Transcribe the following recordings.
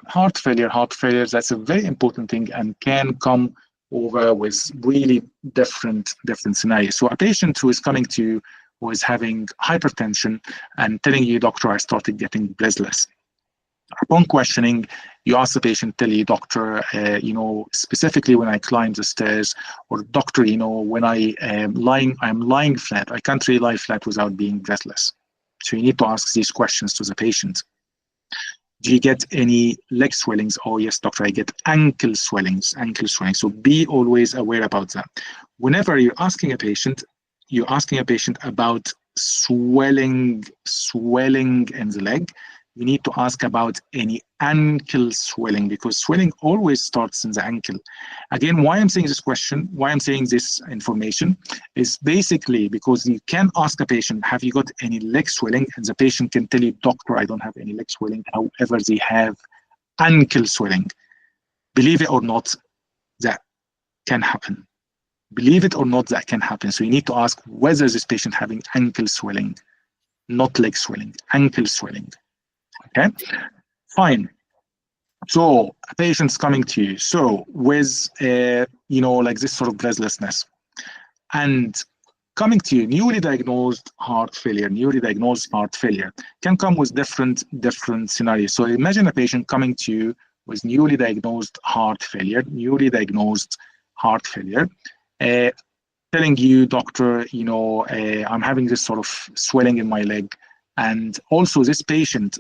Heart failure, that's a very important thing and can come over with really different scenarios. So a patient who is coming to you who is having hypertension and telling you, doctor, I started getting breathless. Upon questioning, you ask the patient, tell you, doctor, specifically when I climb the stairs, or doctor, when I'm lying flat, I can't really lie flat without being breathless. So you need to ask these questions to the patient. Do you get any leg swellings? Oh, yes, doctor, I get ankle swellings. So be always aware about that. Whenever you're asking a patient about swelling in the leg, you need to ask about any ankle swelling, because swelling always starts in the ankle. Again, why I'm saying this information is basically because you can ask a patient, have you got any leg swelling? And the patient can tell you, doctor, I don't have any leg swelling. However, they have ankle swelling. Believe it or not, that can happen. So you need to ask whether this patient having ankle swelling, not leg swelling, ankle swelling. Okay, fine. So a patient's coming to you, so with like this sort of breathlessness, and coming to you, newly diagnosed heart failure can come with different scenarios. So imagine a patient coming to you with newly diagnosed heart failure, telling you, doctor, I'm having this sort of swelling in my leg. And also this patient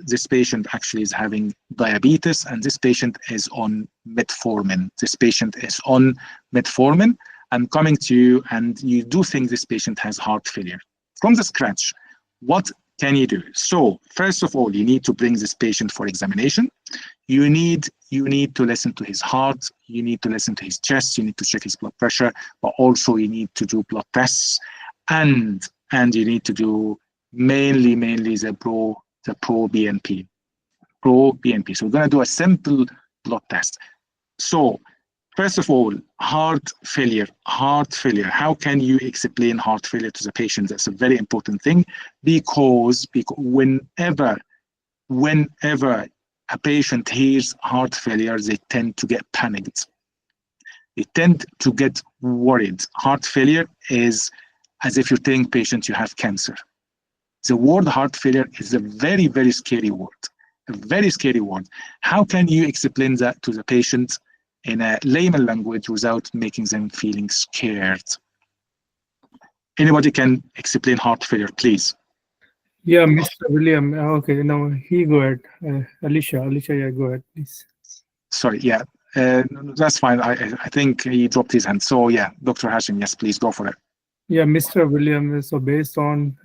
actually is having diabetes, and this patient is on metformin. And coming to you, and you do think this patient has heart failure. From the scratch, what can you do? So first of all, you need to bring this patient for examination. You need to listen to his heart, you need to listen to his chest, you need to check his blood pressure, but also you need to do blood tests, and you need to do mainly the pro BNP. So we're going to do a simple blood test. So first of all, heart failure. How can you explain heart failure to the patient? That's a very important thing, because whenever a patient hears heart failure, they tend to get panicked. They tend to get worried. Heart failure is as if you're telling patients you have cancer. The word heart failure is a very, very scary word. How can you explain that to the patient in a layman language without making them feeling scared? Anybody can explain heart failure, please? Yeah, Mr. William. Okay, now he go ahead. Alicia, yeah, go ahead, please. Sorry, yeah, that's fine. I think he dropped his hand. So yeah, Dr. Hashim, yes, please go for it. Yeah, Mr. William. So based on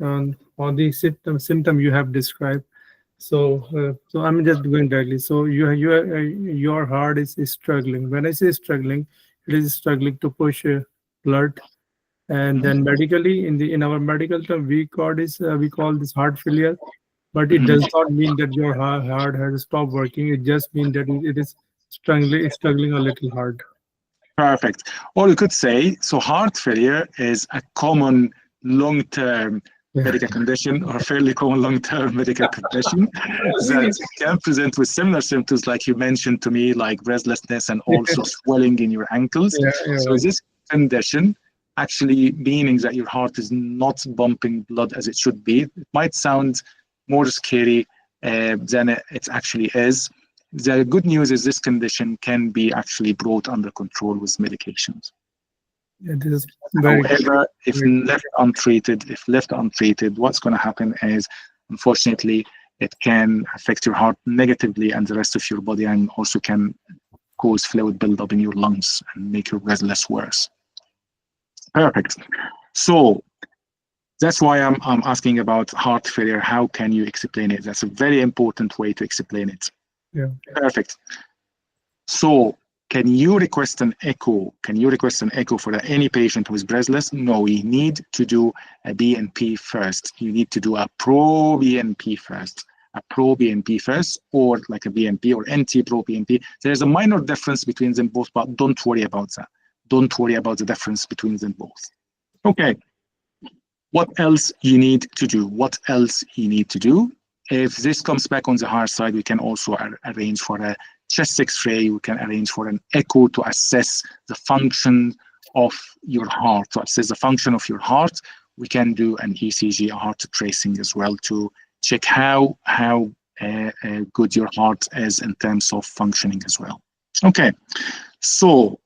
the symptom you have described, so I'm just going directly. So your heart is struggling. When I say struggling, it is struggling to push blood, and then medically in our medical term we call this heart failure, but it does not mean that your heart has stopped working. It just means that it is struggling a little hard. Perfect. Or you could say, so heart failure is a common long-term medical condition, or fairly common long-term medical condition that can present with similar symptoms like you mentioned to me, like breathlessness and also swelling in your ankles. So this condition actually meaning that your heart is not pumping blood as it should be. It might sound more scary than it actually is. The good news is this condition can be actually brought under control with medications. It is However, if left untreated, what's going to happen is, unfortunately, it can affect your heart negatively and the rest of your body, and also can cause fluid buildup in your lungs and make your breathlessness worse. Perfect. So that's why I'm asking about heart failure. How can you explain it? That's a very important way to explain it. Yeah. Perfect. So can you request an echo? For any patient who is breathless? No, you need to do a BNP first. You need to do a pro BNP first. Or like a BNP or NT-pro BNP. There's a minor difference between them both, but don't worry about that. Don't worry about the difference between them both. Okay. What else you need to do? If this comes back on the higher side, we can also arrange for a chest X-ray, we can arrange for an echo to assess the function of your heart. To assess the function of your heart, we can do an ECG, a heart tracing as well, to check how good your heart is in terms of functioning as well. Okay, so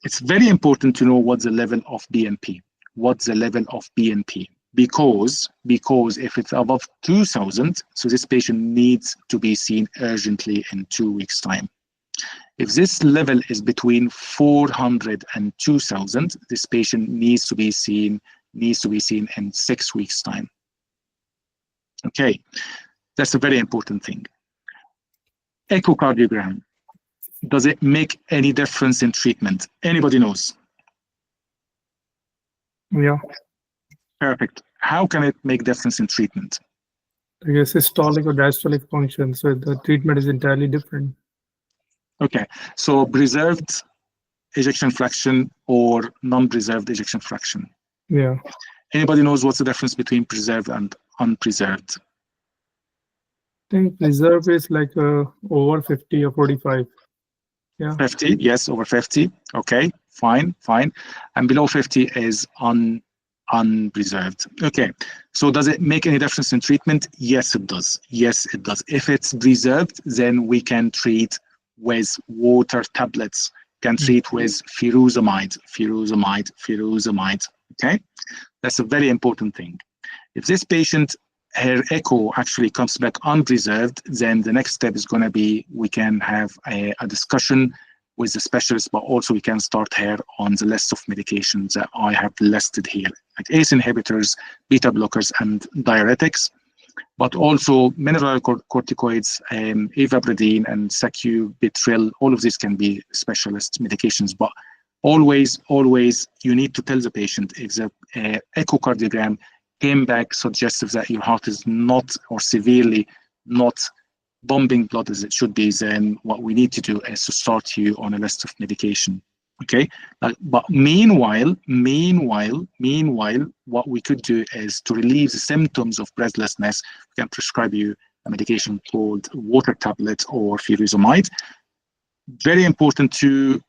it's very important to know what's the level of BNP. What's the level of BNP? Because if it's above 2,000, so this patient needs to be seen urgently in 2 weeks' time. If this level is between 400 and 2,000, this patient needs to be seen in 6 weeks' time. Okay, that's a very important thing. Echocardiogram. Does it make any difference in treatment? Anybody knows? Yeah. Perfect. How can it make difference in treatment? I guess systolic or diastolic function, so the treatment is entirely different. Okay, so preserved ejection fraction or non-preserved ejection fraction? Yeah. Anybody knows what's the difference between preserved and unpreserved? I think preserve is like over 50 or 45. Yeah. 50, yes, over 50. Okay, fine. And below 50 is unpreserved. Okay, so does it make any difference in treatment? Yes, it does. Yes, it does. If it's preserved, then we can treat with water tablets, can treat with furosemide. Okay, that's a very important thing. If this patient, her echo actually comes back unpreserved, then the next step is going to be, we can have a discussion with the specialist, but also we can start her on the list of medications that I have listed here, like ACE inhibitors, beta blockers, and diuretics, but also mineral corticoids, ivabradine and sacubitril. All of these can be specialist medications, but always you need to tell the patient if the echocardiogram came back suggestive that your heart is not, or severely not, pumping blood as it should be, then what we need to do is to start you on a list of medication. Okay, but meanwhile, what we could do is to relieve the symptoms of breathlessness. We can prescribe you a medication called water tablet or furosemide. Very important to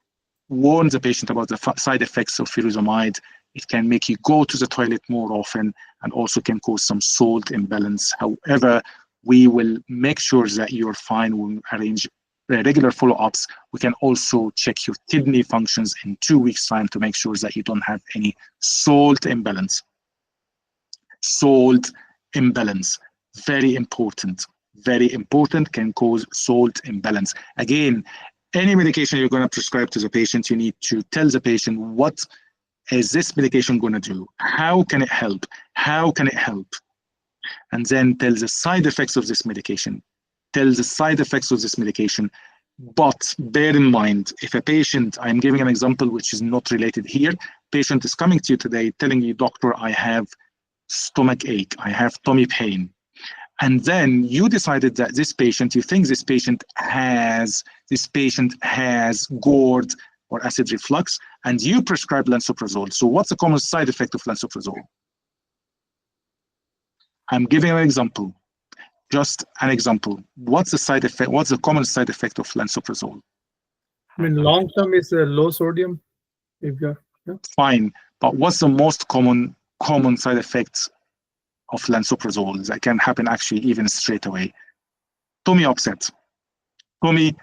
warn the patient about the side effects of furosemide. It can make you go to the toilet more often and also can cause some salt imbalance. However, we will make sure that you're fine. We'll arrange regular follow-ups. We can also check your kidney functions in 2 weeks' time to make sure that you don't have any salt imbalance. Salt imbalance, very important, can cause salt imbalance. Again, any medication you're going to prescribe to the patient, you need to tell the patient, what is this medication going to do? How can it help? And then tell the side effects of this medication. But bear in mind, if a patient, I'm giving an example which is not related here, patient is coming to you today telling you, doctor, I have stomach ache, I have tummy pain. And then you decided that you think this patient has GORD or acid reflux, and you prescribe lansoprazole. So what's the common side effect of lansoprazole? I'm giving an example, just an example. What's the side effect? What's the common side effect of lansoprazole? I mean, long term is low sodium. Fine, but what's the most common side effects of lansoprazole that can happen actually even straight away? Tummy upset. Why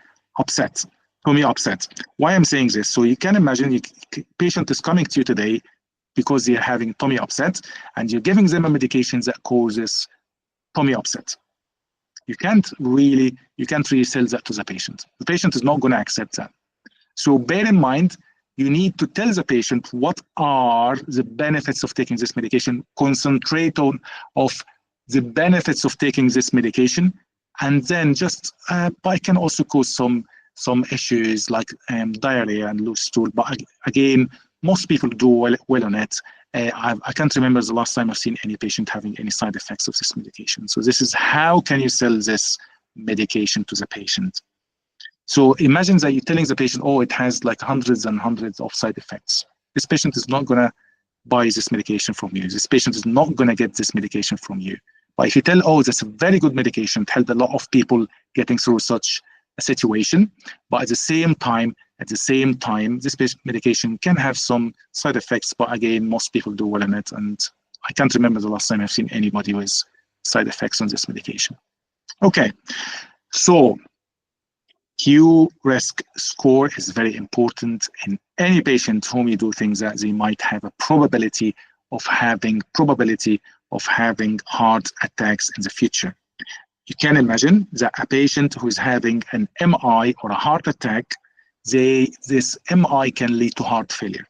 I'm saying this? So you can imagine, patient is coming to you today because they're having tummy upset, and you're giving them a medication that causes tummy upset. You can't really sell that to the patient. The patient is not going to accept that. So bear in mind, you need to tell the patient what are the benefits of taking this medication, concentrate on the benefits of taking this medication, and then just, but it can also cause some issues like diarrhea and loose stool. But again, most people do well on it. I can't remember the last time I've seen any patient having any side effects of this medication. So this is how can you sell this medication to the patient. So imagine that you're telling the patient, oh, it has like hundreds and hundreds of side effects. This patient is not going to buy this medication from you. This patient is not going to get this medication from you. But if you tell, oh, that's a very good medication, it helped a lot of people getting through such situation, but at the same time, this medication can have some side effects, but again, most people do well in it, and I can't remember the last time I've seen anybody with side effects on this medication. Okay, so Q-risk score is very important in any patient whom you do things that they might have a probability of having heart attacks in the future. You can imagine that a patient who is having an MI or a heart attack, this MI can lead to heart failure.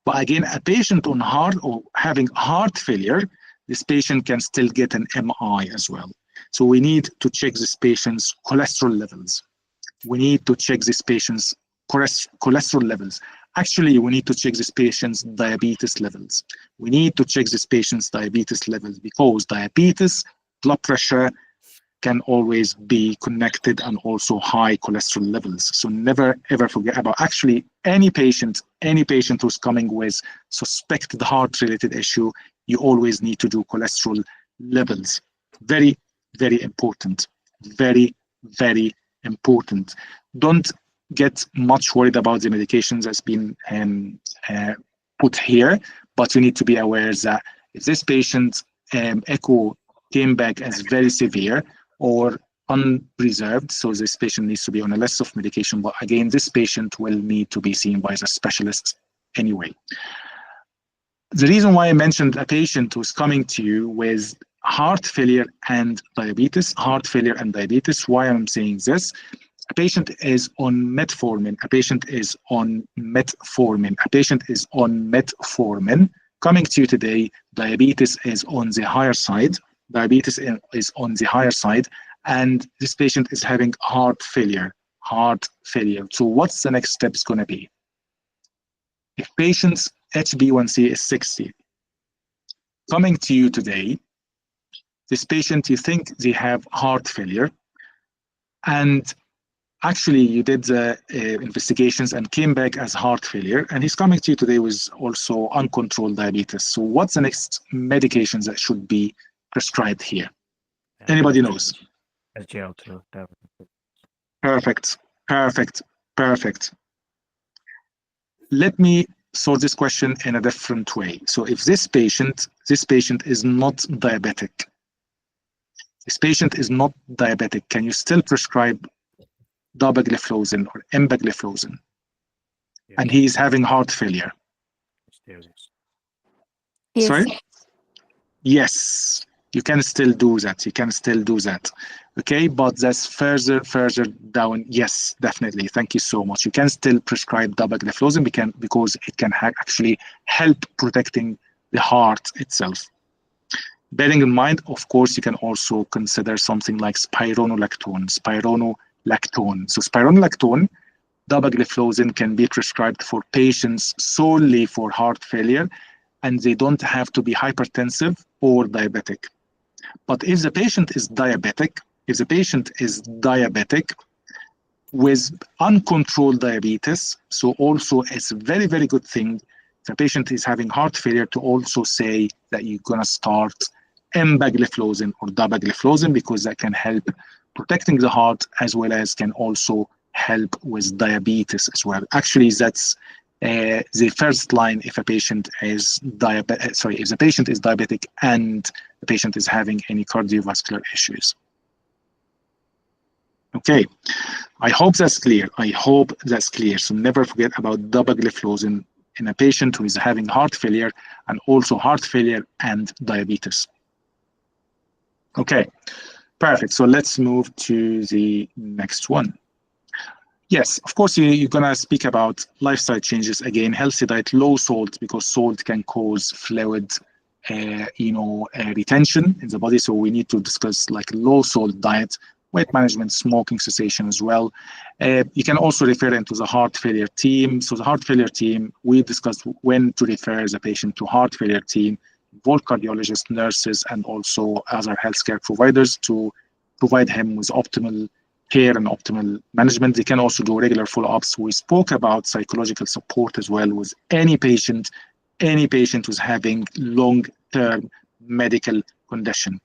But again, a patient on heart or having heart failure, this patient can still get an MI as well. So we need to check this patient's cholesterol levels. We need to check this patient's cholesterol levels. Actually, we need to check this patient's diabetes levels. We need to check this patient's diabetes levels because diabetes, blood pressure can always be connected, and also high cholesterol levels. So never ever forget about actually any patient who's coming with suspected heart-related issue, you always need to do cholesterol levels. Very, very important. Very, very important. Don't get much worried about the medications that's been put here, but you need to be aware that if this patient echo came back as very severe or unpreserved, so this patient needs to be on a list of medication, but again, this patient will need to be seen by the specialist anyway. The reason why I mentioned a patient who's coming to you with heart failure and diabetes, why I'm saying this, a patient is on metformin, coming to you today, diabetes is on the higher side, and this patient is having heart failure. So what's the next step is going to be? If patient's HbA1c is 60, coming to you today, this patient, you think they have heart failure, and actually you did the investigations and came back as heart failure, and he's coming to you today with also uncontrolled diabetes. So what's the next medications that should be prescribed here? Anybody knows? SGLT2. Perfect. Let me sort this question in a different way. So if this patient is not diabetic, can you still prescribe dapagliflozin or empagliflozin? Yes. And he is having heart failure. Yes. Sorry? Yes, you can still do that. Okay, but that's further down. Yes, definitely. Thank you so much. You can still prescribe dapagliflozin because it can actually help protecting the heart itself. Bearing in mind, of course, you can also consider something like spironolactone. So spironolactone, dapagliflozin can be prescribed for patients solely for heart failure, and they don't have to be hypertensive or diabetic. But if the patient is diabetic, with uncontrolled diabetes, so also it's a very, very good thing if a patient is having heart failure to also say that you're going to start empagliflozin or dapagliflozin, because that can help protecting the heart as well as can also help with diabetes as well. Actually, that's the first line if a patient is diabetic and the patient is having any cardiovascular issues. Okay, I hope that's clear. So never forget about dapagliflozin in a patient who is having heart failure and also heart failure and diabetes. Okay, perfect. So let's move to the next one. Yes, of course, you're going to speak about lifestyle changes. Again, healthy diet, low salt, because salt can cause fluid retention in the body. So we need to discuss like low salt diet, weight management, smoking cessation as well. You can also refer into the heart failure team. So the heart failure team, we discussed when to refer the patient to heart failure team, both cardiologists, nurses, and also other healthcare providers to provide him with optimal care and optimal management. They can also do regular follow-ups. We spoke about psychological support as well with any patient who's having long-term medical condition.